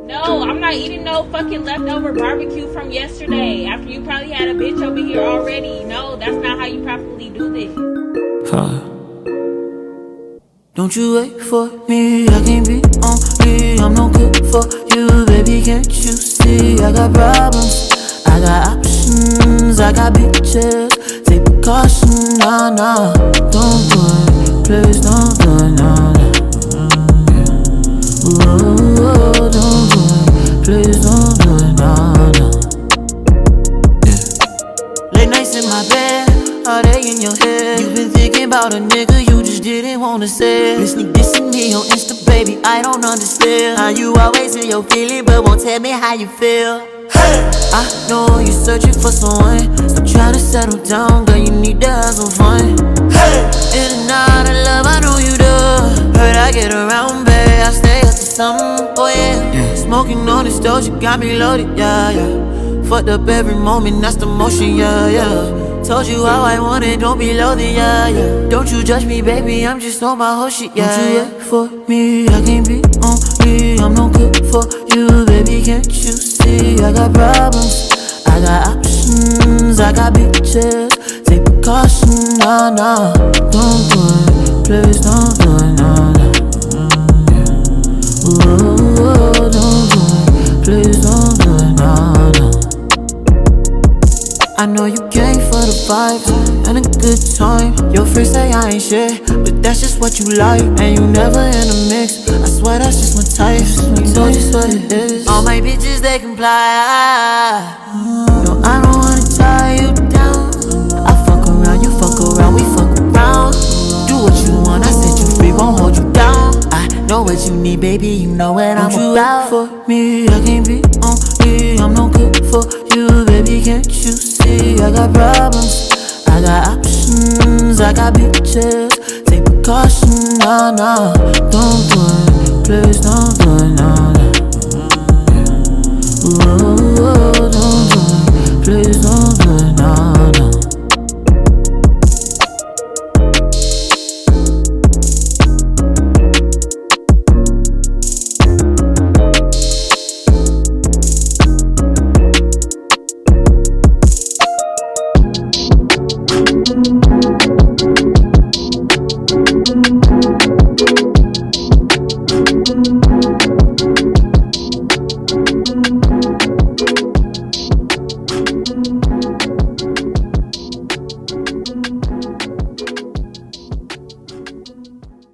No, I'm not eating no fucking leftover barbecue from yesterday after you probably had a bitch over here already. No, that's not how you properly do this. Don't you wait for me, I can't be on me. I'm no good for you, baby, can't you see? I got problems, I got options, I got bitches. Take precaution, nah, nah. Don't do it, please don't do it, nah, nah. Ooh, don't do it, please don't do it, nah, nah. Late nights in my bed, are they in your head? You been thinking about a nigga, you just didn't wanna say. Been sneak dissing me on Insta, baby, I don't understand how you always in your feeling, but won't tell me how you feel. Hey! I know you're searching for someone, so try to settle down, girl, you need to have some fun. Hey! In and out of love, I know you do. Heard I get around, babe, I stay up to something, oh yeah. Smoking on this doja, got me loaded, yeah, yeah. Fucked up every moment, that's the motion, yeah, yeah. Told you how I want it, don't be loaded, yeah, yeah. Don't you judge me, baby, I'm just on my whole shit, yeah. Don't you wait for me, I can't be on me. I'm no good for you, baby, can't you see? I got problems, I got options, I got bitches. Take precaution, nah, nah. Don't do it, please don't do it, nah, nah. Ooh, don't do it, please don't do it, nah, nah. I know you came for the vibes and a good time. Your friends say I ain't shit, but that's just what you like. And you never in a mix, I swear that's just my type. I told you what it is. All my bitches, they comply. No, I don't wanna tie you down. I fuck around, you fuck around, we fuck around. Do what you want, I set you free, won't hold you down. I know what you need, baby, you know what I'm about. Don't you wait for me, I can't be on me. I'm no good for you, baby, can't you see? I got problems, I got options, I got bitches. Take precaution, nah, nah. Don't do it, please don't do it.